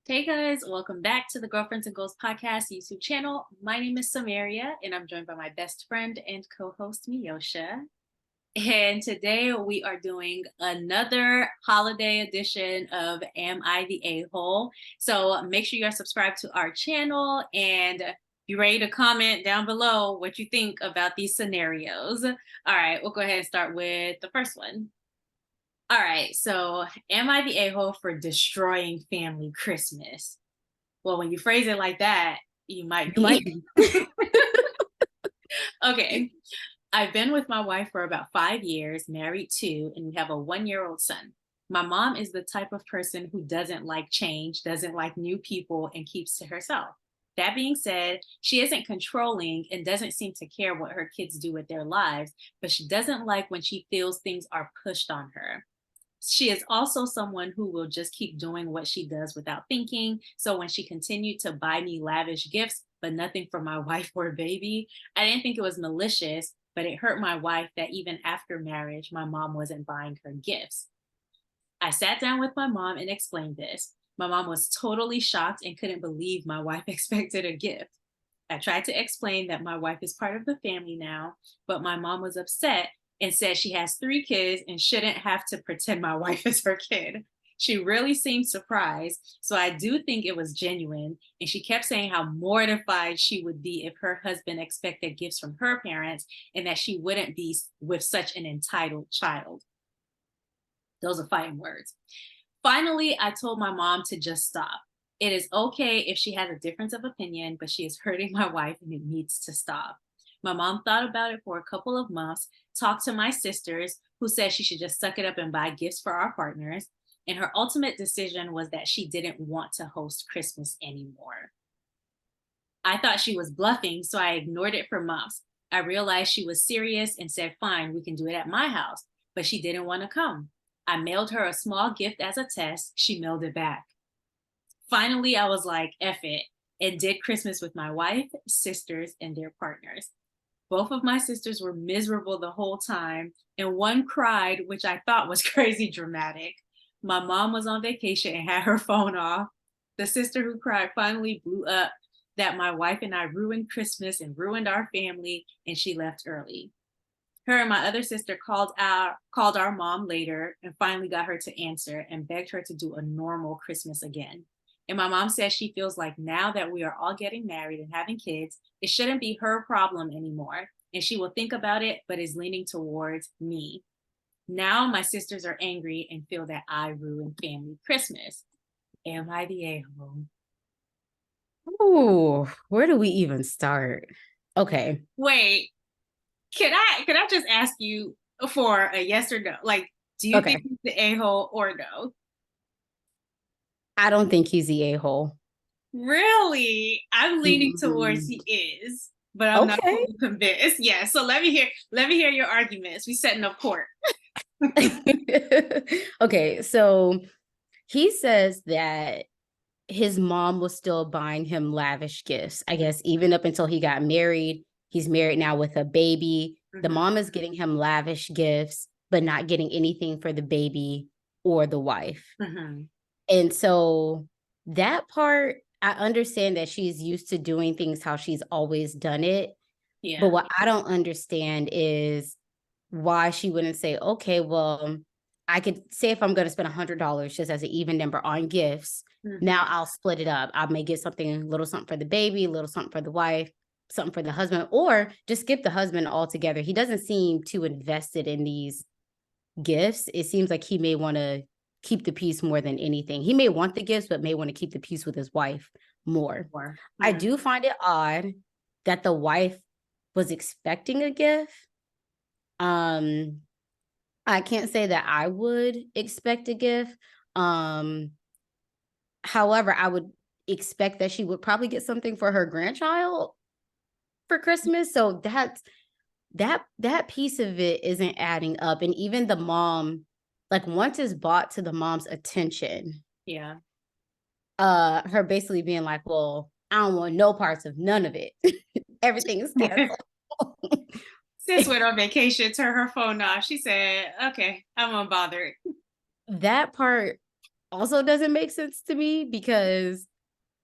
Hey guys, welcome back to the Girlfriends and Goals podcast YouTube channel. My name is Samaria and I'm joined by my best friend and co-host Miyosha. And today we are doing another holiday edition of Am I the A-Hole? So make sure you're subscribed to our channel and be ready to comment down below what you think about these scenarios. All right, we'll go ahead and start with the first one. All right, so am I the a-hole for destroying family Christmas? Well, when you phrase it like that, you might You might be. be. Okay. I've been with my wife for about 5 years, married two, and we have a 1-year-old son. My mom is the type of person who doesn't like change, doesn't like new people, and keeps to herself. That being said, she isn't controlling and doesn't seem to care what her kids do with their lives, but she doesn't like when she feels things are pushed on her. She is also someone who will just keep doing what she does without thinking. So when she continued to buy me lavish gifts, but nothing for my wife or baby, I didn't think it was malicious, but it hurt my wife that even after marriage, my mom wasn't buying her gifts. I sat down with my mom and explained this. My mom was totally shocked and couldn't believe my wife expected a gift. I tried to explain that my wife is part of the family now, but my mom was upset and said she has 3 kids and shouldn't have to pretend my wife is her kid. She really seemed surprised, so I do think it was genuine. And she kept saying how mortified she would be if her husband expected gifts from her parents and that she wouldn't be with such an entitled child. Those are fighting words. Finally, I told my mom to just stop. It is okay if she has a difference of opinion, but she is hurting my wife and it needs to stop. My mom thought about it for a couple of months, talked to my sisters, who said she should just suck it up and buy gifts for our partners. And her ultimate decision was that she didn't want to host Christmas anymore. I thought she was bluffing, so I ignored it for months. I realized she was serious and said, fine, we can do it at my house. But she didn't want to come. I mailed her a small gift as a test. She mailed it back. Finally, I was like, F it, and did Christmas with my wife, sisters, and their partners. Both of my sisters were miserable the whole time, and one cried, which I thought was crazy dramatic. My mom was on vacation and had her phone off. The sister who cried finally blew up that my wife and I ruined Christmas and ruined our family, and she left early. Her and my other sister called our mom later and finally got her to answer and begged her to do a normal Christmas again. And my mom says she feels like now that we are all getting married and having kids, it shouldn't be her problem anymore. And she will think about it, but is leaning towards me. Now my sisters are angry and feel that I ruined family Christmas. Am I the a-hole? Oh, where do we even start? Okay. Wait, can I just ask you for a yes or no? Like, do you think Okay. he's the a-hole or no? I don't think he's the a-hole. Really? I'm leaning towards Mm, he is, but I'm not okay. fully convinced. Yeah, so let me hear your arguments. We setting up court. Okay, so he says that his mom was still buying him lavish gifts. I guess even up until he got married. He's married now with a baby. The Mhm, mom is getting him lavish gifts, but not getting anything for the baby or the wife. mhm. And so that part, I understand that she's used to doing things how she's always done it. But Yeah. what I don't understand is why she wouldn't say, okay, well, I could say if I'm going to spend $100 just as an even number on gifts, Mhm. now I'll split it up. I may get something, a little something for the baby, a little something for the wife, something for the husband, or just skip the husband altogether. He doesn't seem too invested in these gifts. It seems like he may want to keep the peace more than anything. He may want the gifts, but may want to keep the peace with his wife more. Or I yeah. do find it odd that the wife was expecting a gift. Um, I can't say that I would expect a gift. Um, However, I would expect that she would probably get something for her grandchild for Christmas. So that piece of it isn't adding up. And even the mom, like once it's brought to the mom's attention, Yeah. her basically being like, well, I don't want no parts of none of it. Everything is canceled. Sis went on vacation, turned her phone off. She said, okay, I'm unbothered. That part, also doesn't make sense to me because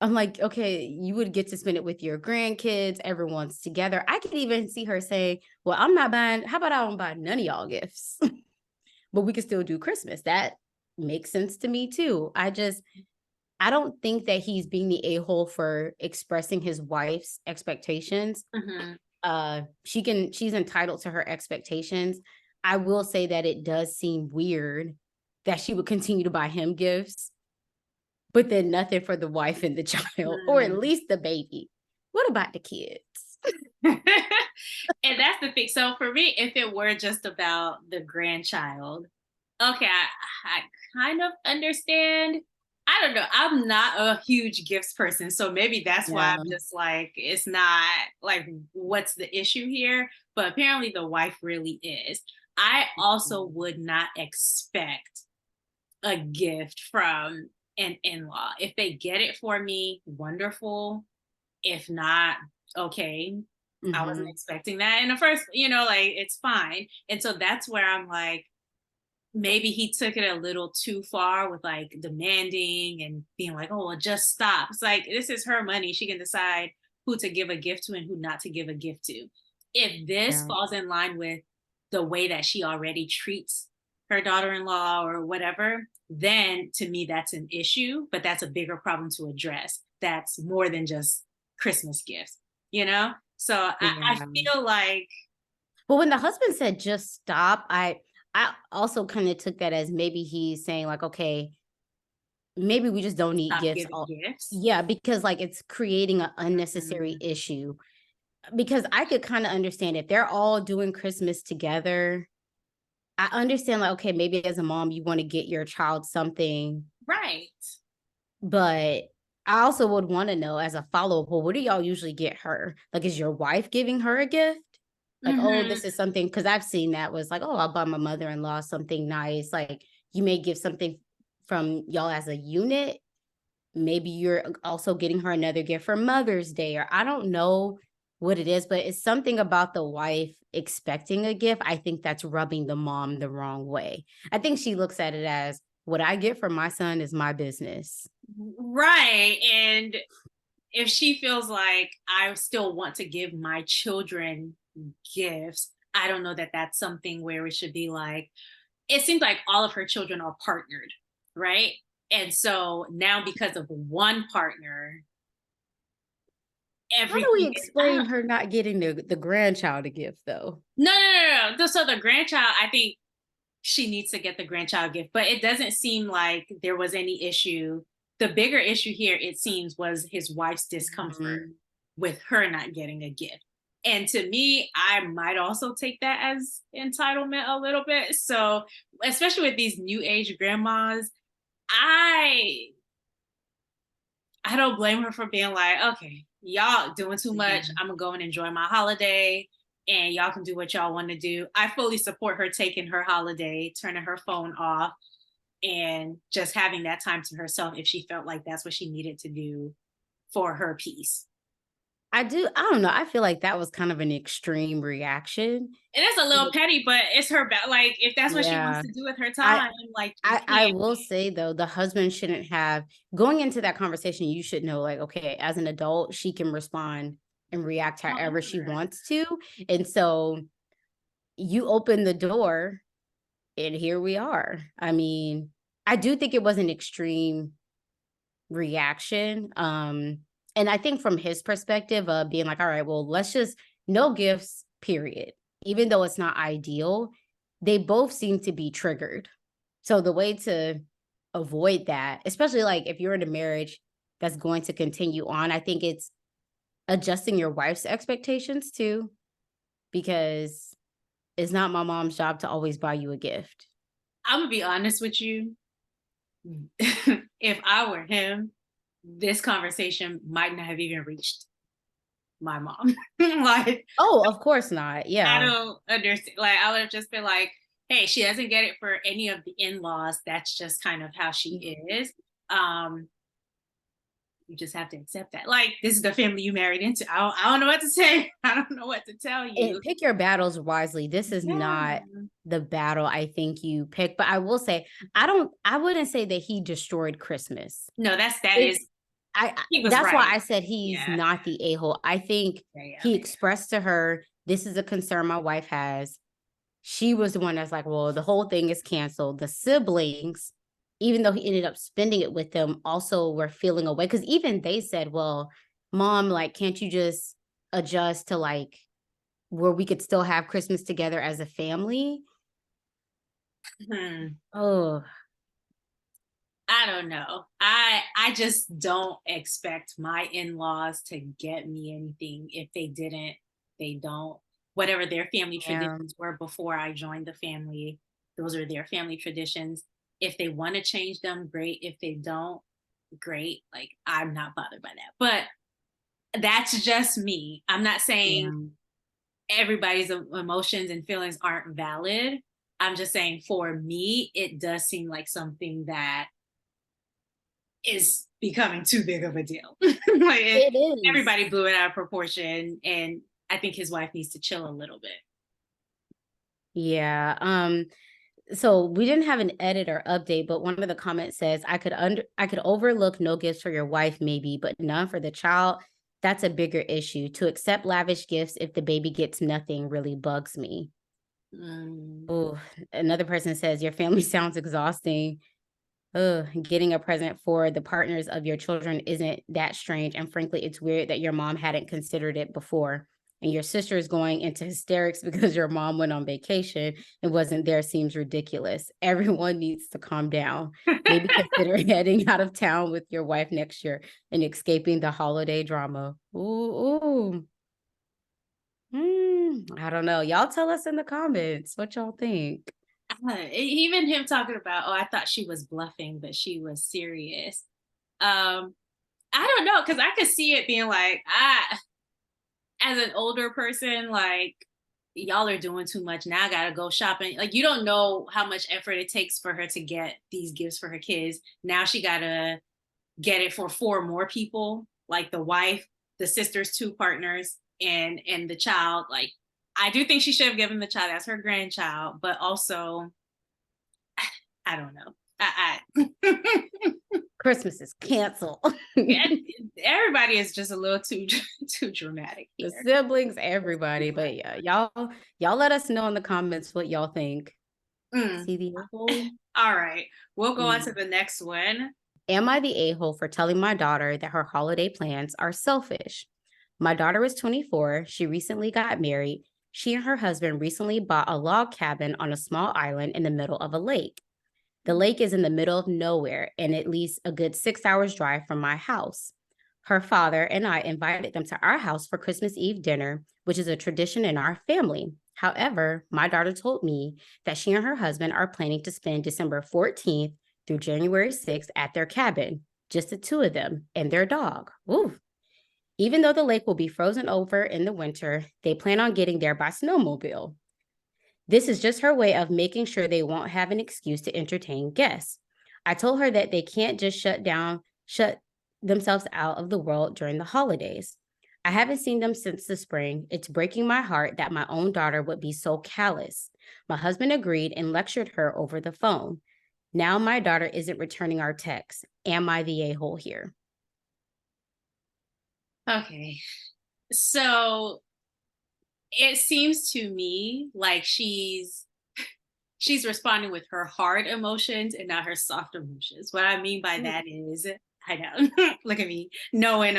I'm like, okay, you would get to spend it with your grandkids, everyone's together. I could even see her saying, well, I'm not buying, how about I don't buy none of y'all gifts, but we can still do Christmas. That makes sense to me too. I don't think that he's being the a-hole for expressing his wife's expectations. Mhm. She's entitled to her expectations. I will say that it does seem weird that she would continue to buy him gifts, but then nothing for the wife and the child, or at Mm. least the baby. What about the kids? And that's the thing. So for me, if it were just about the grandchild, okay, I kind of understand. I don't know. I'm not a huge gifts person. So maybe that's why Yeah. I'm just like, it's not like, what's the issue here? But apparently the wife really is. I also would not expect a gift from an in law. If they get it for me, wonderful. If not, okay. I wasn't Mm-hmm. expecting that in the first, like it's fine. And so that's where I'm like, maybe he took it a little too far with like demanding and being like, oh, well, just stop. It's like, this is her money. She can decide who to give a gift to and who not to give a gift to. If this Yeah. falls in line with the way that she already treats her daughter-in-law or whatever, then to me, that's an issue, but that's a bigger problem to address. That's more than just Christmas gifts, you know? So I Yeah. feel like But when the husband said just stop, I also kind of took that as maybe he's saying like, okay, maybe we just don't need stop gifts. giving All gifts. yeah, because like it's creating an unnecessary Mm, issue. Because I could kind of understand if they're all doing Christmas together. I understand like, okay, maybe as a mom, you want to get your child something, right. but I also would want to know as a follow-up, well, what do y'all usually get her? Like, is your wife giving her a gift? Like, oh, Hmm. this is something, because I've seen that was like, oh, I'll buy my mother-in-law something nice. Like, you may give something from y'all as a unit. Maybe you're also getting her another gift for Mother's Day, or I don't know what it is, but it's something about the wife expecting a gift. I think that's rubbing the mom the wrong way. I think she looks at it as what I get for my son is my business. Right. And if she feels like I still want to give my children gifts, I don't know that that's something where it should be like, it seems like all of her children are partnered, right? And so now because of one partner, How do we everything is, I explain don't, her not getting the grandchild a gift though? no. So the grandchild, I think she needs to get the grandchild gift, but it doesn't seem like there was any issue. The bigger issue here, it seems, was his wife's discomfort Mhm. with her not getting a gift. And to me, I might also take that as entitlement a little bit. So, especially with these new age grandmas, I I don't blame her for being like, okay, y'all doing too much. Mhm. I'm gonna go and enjoy my holiday and y'all can do what y'all want to do. I fully support her taking her holiday, turning her phone off, and just having that time to herself if she felt like that's what she needed to do for her peace. I don't know. I feel like that was kind of an extreme reaction. And it's a little petty, but it's her like if that's what she wants Yeah. to do with her I time, like you I can't. will say though, the husband shouldn't have going into that conversation, you should know, like, okay, as an adult, she can respond and react however she However, wants to. And so you open the door and here we are. I mean, I do think it was an extreme reaction. And I think from his perspective of being like, all right, well, let's just no gifts, period. Even though it's not ideal, they both seem to be triggered. So the way to avoid that, especially like if you're in a marriage that's going to continue on, I think it's adjusting your wife's expectations too, because it's not my mom's job to always buy you a gift. I'm gonna be honest with you. If I were him, this conversation might not have even reached my mom. Like, Oh, of course not. I Yeah. don't understand. Like, I would have just been like, hey, she doesn't get it for any of the in laws. That's just kind of how she is. Um, you just have to accept that. Like, this is the family you married into. I don't know what to say. I don't know what to tell And you. pick your battles wisely. This is not Yeah. the battle I think you pick, but I will say, I wouldn't say that he destroyed Christmas. No, that It, is I he was that's why right. I said he's Yeah. not the a-hole. I think Yeah, yeah. he expressed to her, this is a concern my wife has. She was the one that's like, well, the whole thing is canceled. The siblings, even though he ended up spending it with them, also were feeling away. Because even they said, well, mom, like, can't you just adjust to like where we could still have Christmas together as a family? Hmm. Oh, I don't know. I just don't expect my in-laws to get me anything. If they didn't, they don't. Whatever their family yeah. traditions were before I joined the family, those are their family traditions. If they want to change them, great. If they don't, great. Like, I'm not bothered by that. But that's just me. I'm not saying Yeah. everybody's emotions and feelings aren't valid. I'm just saying for me, it does seem like something that is becoming too big of a deal. Like, It is. everybody blew it out of proportion, and I think his wife needs to chill a little bit. Yeah. So we didn't have an edit or update, but one of the comments says, I could overlook no gifts for your wife, maybe, but none for the child. That's a bigger issue. To accept lavish gifts if the baby gets nothing really bugs me. Mm. Oh, another person says, your family sounds exhausting. Ugh, getting a present for the partners of your children isn't that strange. And frankly, it's weird that your mom hadn't considered it before. And your sister is going into hysterics because your mom went on vacation and wasn't there seems ridiculous. Everyone needs to calm down. Maybe consider heading out of town with your wife next year and escaping the holiday drama. Ooh, ooh. I don't know. Y'all tell us in the comments what y'all think. Even him talking about, oh, I thought she was bluffing, but she was serious. Um, I don't know, because I could see it being like, as an older person, like, y'all are doing too much now. I gotta go shopping. Like, you don't know how much effort it takes for her to get these gifts for her kids. Now she gotta get it for four more people, like the wife, the sister's two partners, and the child. Like, I do think she should have given the child as her grandchild, but also, I don't know. Christmas is canceled. Yeah, everybody is just a little too too dramatic The here. siblings, everybody. But yeah, y'all let us know in the comments what y'all think. Mm. See the a-hole? All right, we'll go on to Mm. the next one. Am I the a-hole for telling my daughter that her holiday plans are selfish? My daughter is 24. She recently got married. She and her husband recently bought a log cabin on a small island in the middle of a lake. The lake is in the middle of nowhere and at least a good 6 hours drive from my house. Her father and I invited them to our house for Christmas Eve dinner, which is a tradition in our family. However, my daughter told me that she and her husband are planning to spend December 14th through January 6th at their cabin, just the two of them and their dog. Ooh. Even though the lake will be frozen over in the winter, they plan on getting there by snowmobile. This is just her way of making sure they won't have an excuse to entertain guests. I told her that they can't just shut themselves out of the world during the holidays. I haven't seen them since the spring. It's breaking my heart that my own daughter would be so callous. My husband agreed and lectured her over the phone. Now my daughter isn't returning our texts. Am I the a-hole here? Okay, so it seems to me like she's responding with her hard emotions and not her soft emotions. What I mean by that is, I know, look at me knowing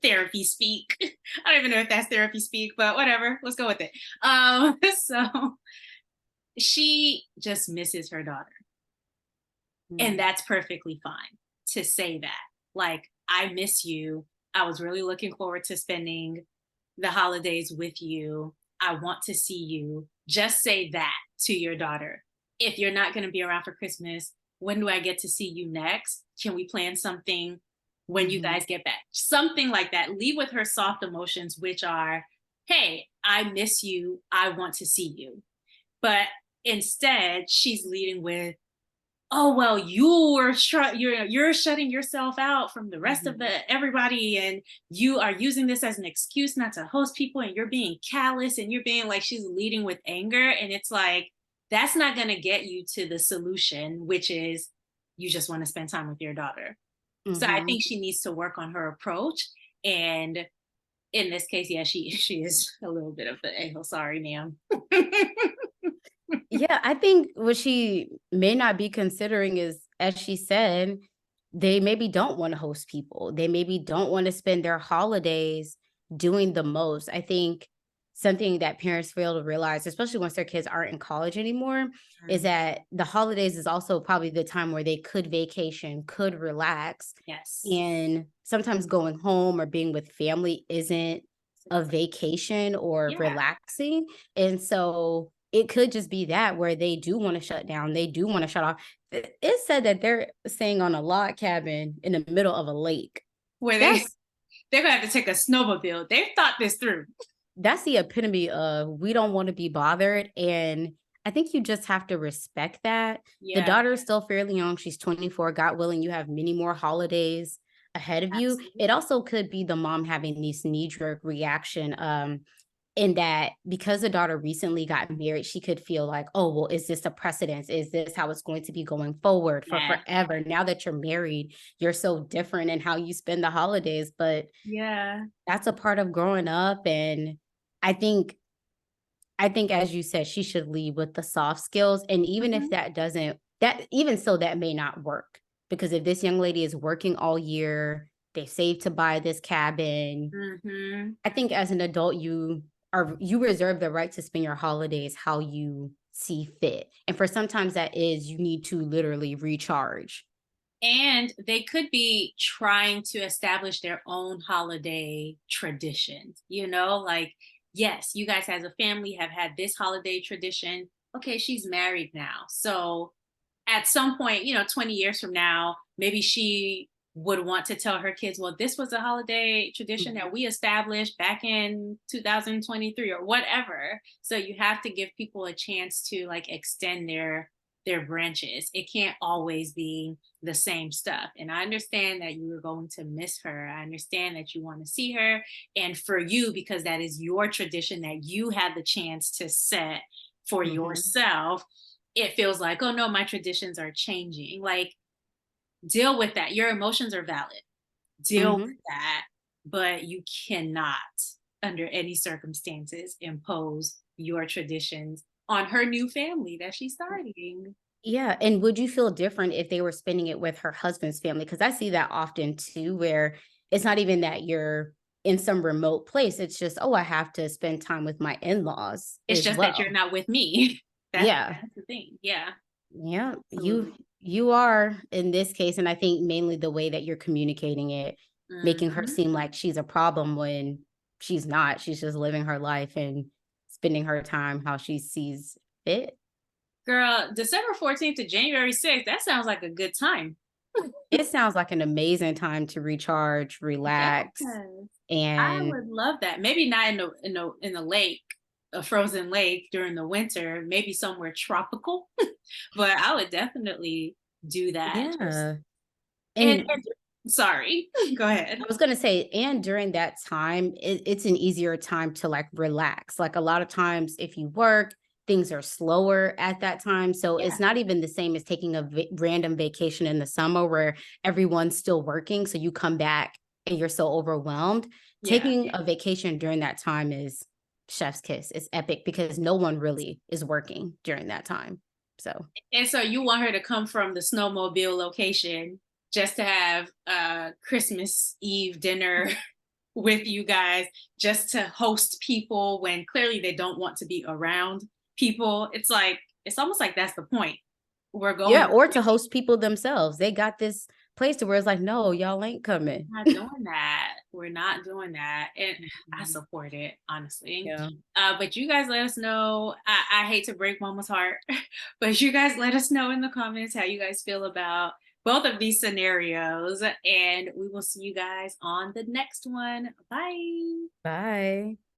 therapy speak. I don't even know if that's therapy speak, but whatever. Let's go with it. So she just misses her daughter, and that's perfectly fine to say that. Like, I miss you. I was really looking forward to spending the holidays with you. I want to see you. Just say that to your daughter. If you're not going to be around for Christmas, when do I get to see you next? Can we plan something when you Mhm. guys get back? Something like that. Leave with her soft emotions, which are, hey, I miss you. I want to see you. But instead, she's leading with, oh well, you're shutting yourself out from the rest of Mhm. the everybody, and you are using this as an excuse not to host people, and you're being callous, and you're being like, she's leading with anger, and it's like, that's not going to get you to the solution, which is you just want to spend time with your daughter. So I Mhm. think she needs to work on her approach. And in this case, yeah, she is a little bit of the a-hole. Sorry, ma'am. Yeah, I think what she may not be considering is, as she said, they maybe don't want to host people. They maybe don't want to spend their holidays doing the most. I think something that parents fail to realize, especially once their kids aren't in college anymore, is Mm, that the holidays is also probably the time where they could vacation, could relax. yes. And sometimes going home or being with family isn't a vacation or Yeah. relaxing. And so it could just be that where they do want to shut down, they do want to shut off. It said that they're staying on a log cabin in the middle of a lake. Where That's they're gonna have to take a snowmobile. They've thought this through. that's the epitome of we don't want to be bothered. And I think you just have to respect that. The Yeah, daughter is still fairly young. She's 24. God willing, you have many more holidays ahead of you. It absolutely. also could be the mom having this knee-jerk reaction. In that because the daughter recently got married, she could feel like, oh, well, is this a precedence? Is this how it's going to be going forward for Yeah. forever? Now that you're married, you're so different in how you spend the holidays. But Yeah. that's a part of growing up. And I think I think as you said, she should lead with the soft skills. And even if Mhm. that doesn't, that even so, that may not work. Because if this young lady is working all year, they saved to buy this cabin. Mhm. I think as an adult, you reserve the right to spend your holidays how you see fit. And for sometimes that is you need to literally recharge. And they could be trying to establish their own holiday traditions, like, yes, you guys as a family have had this holiday tradition. Okay, she's married now. So at some point, 20 years from now, maybe she would want to tell her kids, well, this was a holiday tradition Mhm. that we established back in 2023 or whatever. So you have to give people a chance to like extend their branches. It can't always be the same stuff. And I understand that you are going to miss her. I understand that you want to see her. And for you, because that is your tradition that you had the chance to set for Mhm. yourself, it feels like, oh no, my traditions are changing. Like, deal with that. Your emotions are valid. Deal with Mhm. that. But you cannot, under any circumstances, impose your traditions on her new family that she's starting. Yeah, and would you feel different if they were spending it with her husband's family? Because I see that often too, where it's not even that you're in some remote place. It's just, oh, I have to spend time with my in-laws It's as just that you're well. not with me. That's Yeah. that's the thing. Yeah, Yeah, absolutely. you are in this case, and I think mainly the way that you're communicating it, making her Mhm. seem like she's a problem when she's not. She's just living her life and spending her time how she sees fit. Girl, December 14th to January 6th, that sounds like a good time. It sounds like an amazing time to recharge, Yes. relax, I and would love that. Maybe not in the lake, a frozen lake during the winter, maybe somewhere tropical, but I would definitely do that. Just yeah. and And sorry, go ahead. I was gonna say, and during that time, it's an easier time to like relax. Like a lot of times, if you work, things are slower at that time. So Yeah, it's not even the same as taking a random vacation in the summer where everyone's still working. So you come back and you're so overwhelmed. yeah. Taking a vacation during that time is chef's kiss. It's epic because no one really is working during that time. So And so you want her to come from the snowmobile location just to have Christmas Eve dinner with you guys, just to host people when clearly they don't want to be around people. It's almost like that's the point. We're yeah, going or to host people themselves. They got this place to where it's like, no, y'all ain't coming. not doing that. We're not doing that. And I Mhm. support it, honestly. Yeah. But you guys let us know. I hate to break mama's heart, but you guys let us know in the comments how you guys feel about both of these scenarios. And we will see you guys on the next one. Bye. Bye.